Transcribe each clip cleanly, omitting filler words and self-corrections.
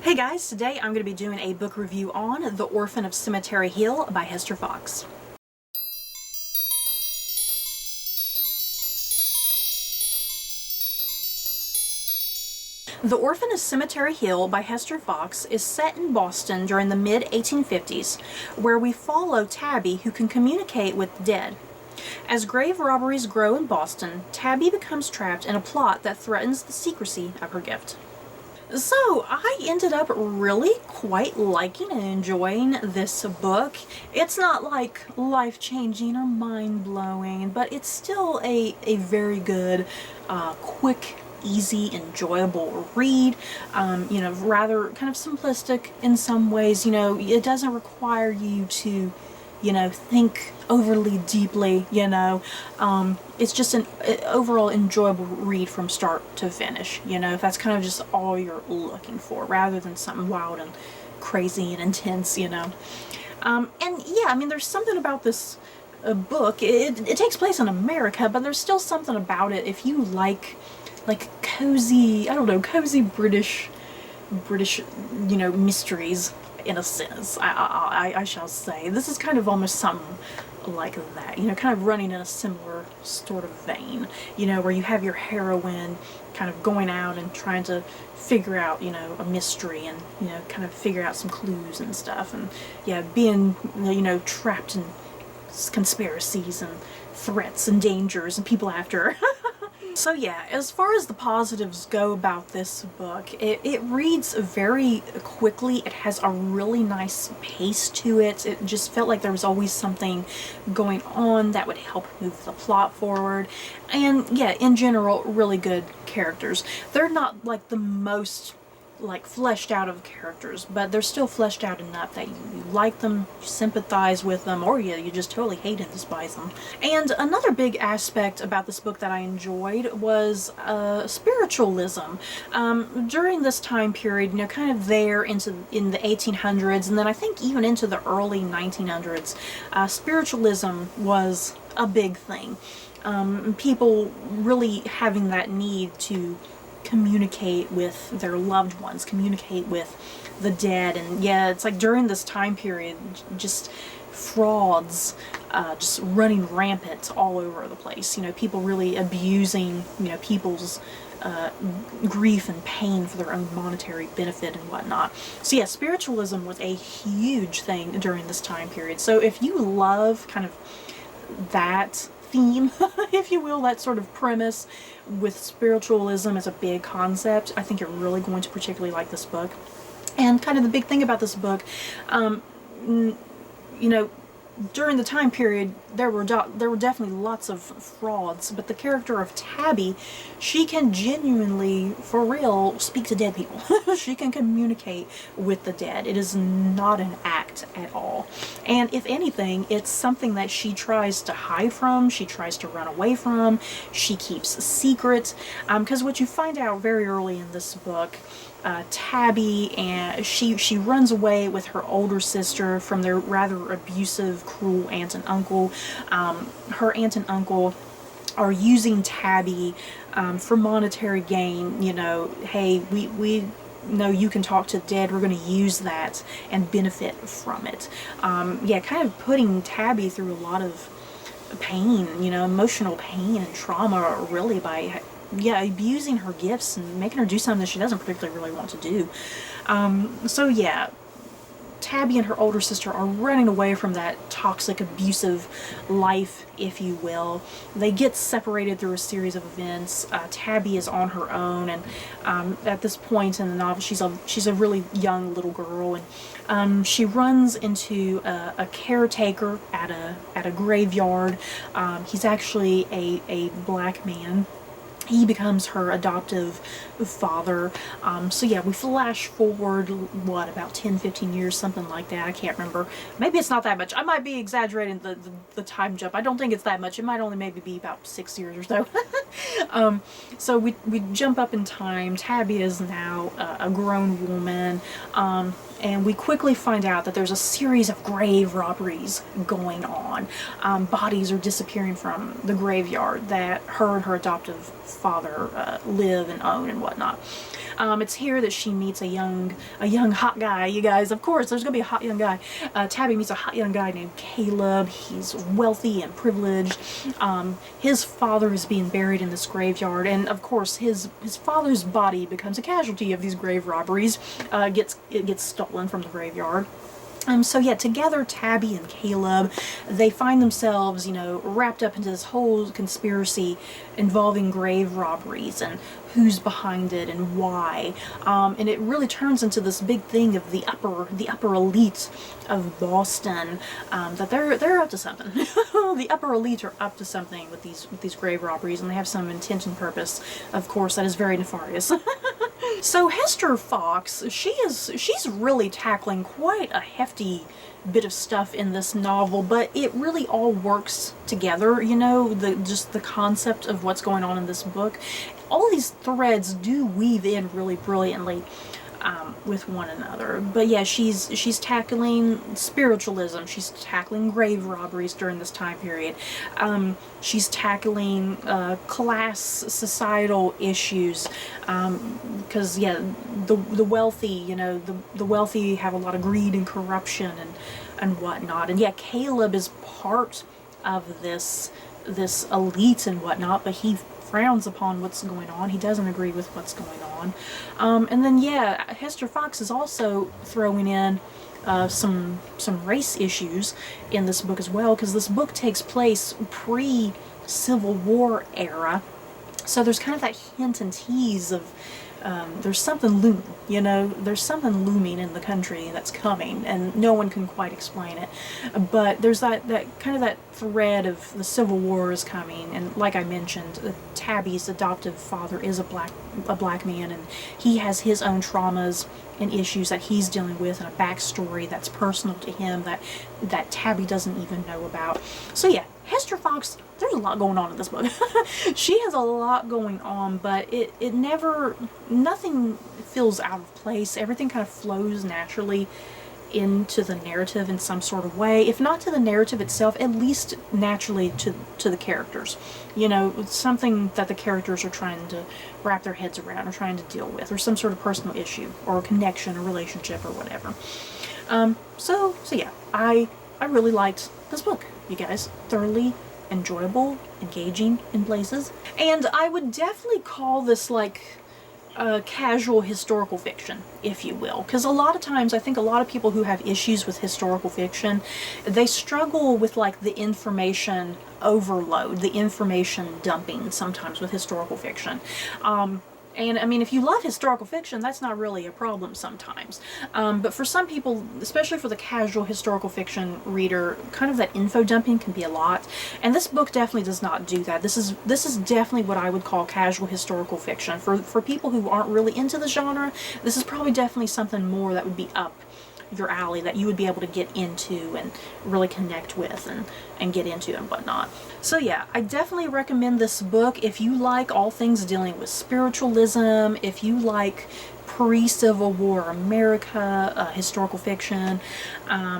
Hey guys, today I'm going to be doing a book review on The Orphan of Cemetery Hill by Hester Fox. The Orphan of Cemetery Hill by Hester Fox is set in Boston during the mid-1850s, where we follow Tabby, who can communicate with the dead. As grave robberies grow in Boston, Tabby becomes trapped in a plot that threatens the secrecy of her gift. So, I ended up really quite liking and enjoying this book. It's not like life-changing or mind-blowing, but it's still a very good, quick, easy, enjoyable read. Rather kind of simplistic in some ways. It doesn't require you to think overly deeply, it's just an overall enjoyable read from start to finish, if that's kind of just all you're looking for, rather than something wild and crazy and intense, and yeah, there's something about this book. It takes place in America, but there's still something about it if you like cozy, cozy British, mysteries. In a sense, I shall say. This is kind of almost something like that, kind of running in a similar sort of vein, where you have your heroine kind of going out and trying to figure out, a mystery and, kind of figure out some clues and stuff, and yeah, being, trapped in conspiracies and threats and dangers and people after her. So yeah, as far as the positives go about this book, it reads very quickly. It has a really nice pace to it. It just felt like there was always something going on that would help move the plot forward. And yeah, in general, really good characters. They're not like the most fleshed out of characters, but they're still fleshed out enough that you like them, you sympathize with them, or you just totally hate and despise them. And another big aspect about this book that I enjoyed was spiritualism. During this time period, kind of there in the 1800s, and then I think even into the early 1900s, spiritualism was a big thing. People really having that need to communicate with their loved ones, communicate with the dead. And yeah, it's like during this time period, just frauds just running rampant all over the place. People really abusing, people's grief and pain for their own monetary benefit and whatnot. So yeah, spiritualism was a huge thing during this time period. So if you love kind of that theme, if you will, that sort of premise with spiritualism as a big concept, I think you're really going to particularly like this book. And kind of the big thing about this book, during the time period, there were definitely lots of frauds, but the character of Tabby, she can genuinely, for real, speak to dead people. She can communicate with the dead. It is not an act at all. And if anything, it's something that she tries to hide from, she tries to run away from, she keeps secret. Because what you find out very early in this book, Tabby, and she runs away with her older sister from their rather abusive, cruel aunt and uncle. Her aunt and uncle are using Tabby for monetary gain. Hey, we know you can talk to the dead, we're going to use that and benefit from it. Yeah, kind of putting Tabby through a lot of pain, emotional pain and trauma, really, by abusing her gifts and making her do something that she doesn't particularly really want to do. So yeah, Tabby and her older sister are running away from that toxic, abusive life, if you will. They get separated through a series of events. Tabby is on her own, and at this point in the novel, she's a really young little girl, and she runs into a caretaker at a graveyard. He's actually a black man. He becomes her adoptive father. So yeah, we flash forward, about 10-15 years, something like that. I can't remember. Maybe it's not that much. I might be exaggerating the time jump. I don't think it's that much. It might only maybe be about 6 years or so. So we jump up in time. Tabby is now a grown woman. And we quickly find out that there's a series of grave robberies going on. Bodies are disappearing from the graveyard that her and her adoptive father live and own and whatnot. It's here that she meets a young hot guy, you guys. Of course, there's gonna be a hot young guy. Tabby meets a hot young guy named Caleb. He's wealthy and privileged. His father is being buried in this graveyard, and of course, his father's body becomes a casualty of these grave robberies. It gets stolen from the graveyard. So yeah, together, Tabby and Caleb, they find themselves, you know, wrapped up into this whole conspiracy involving grave robberies and who's behind it and why. And it really turns into this big thing of the upper elite of Boston, that they're up to something. The upper elite are up to something with these grave robberies, and they have some intent and purpose, of course, that is very nefarious. So Hester Fox, she's really tackling quite a hefty bit of stuff in this novel, but it really all works together, you know, just the concept of what's going on in this book. All these threads do weave in really brilliantly with one another. But yeah, she's tackling spiritualism, she's tackling grave robberies during this time period, she's tackling class, societal issues, because yeah, the wealthy, you know, the wealthy have a lot of greed and corruption and whatnot. And yeah, Caleb is part of this elite and whatnot, but he frowns upon what's going on. He doesn't agree with what's going on. And then yeah, Hester Fox is also throwing in some race issues in this book as well, because this book takes place pre-Civil War era. So there's kind of that hint and tease of there's something looming, you know, there's something looming in the country that's coming, and no one can quite explain it. But there's that kind of that thread of the Civil War is coming, and like I mentioned, Tabby's adoptive father is a black man, and he has his own traumas and issues that he's dealing with, and a backstory that's personal to him that Tabby doesn't even know about. So yeah, Hester Fox, there's a lot going on in this book. She has a lot going on, but nothing feels out of place. Everything kind of flows naturally into the narrative in some sort of way. If not to the narrative itself, at least naturally to the characters. You know, it's something that the characters are trying to wrap their heads around or trying to deal with, or some sort of personal issue or connection or relationship or whatever. So yeah, I really liked this book, you guys. Thoroughly enjoyable, engaging in places, and I would definitely call this like casual historical fiction, if you will, because a lot of times I think a lot of people who have issues with historical fiction, they struggle with like the information overload, the information dumping sometimes with historical fiction. And I mean, if you love historical fiction, that's not really a problem sometimes. But for some people, especially for the casual historical fiction reader, kind of that info dumping can be a lot. And this book definitely does not do that. This is definitely what I would call casual historical fiction. For people who aren't really into the genre, this is probably definitely something more that would be up your alley, that you would be able to get into and really connect with and get into and whatnot. So yeah, I definitely recommend this book if you like all things dealing with spiritualism, if you like pre-Civil War America, historical fiction.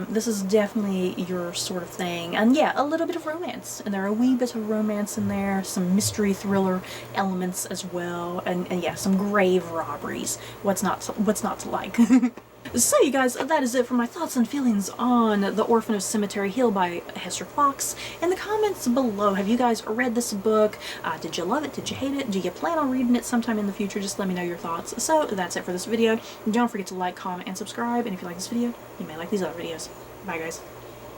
This is definitely your sort of thing. And yeah, a little bit of romance, and there are a wee bit of romance in there, some mystery thriller elements as well, and yeah, some grave robberies. What's not to like? So you guys, that is it for my thoughts and feelings on The Orphan of Cemetery Hill by Hester Fox. In the comments below, have you guys read this book? Did you love it? Did you hate it? Do you plan on reading it sometime in the future? Just let me know your thoughts. So that's it for this video. Don't forget to like, comment, and subscribe. And if you like this video, you may like these other videos. Bye guys.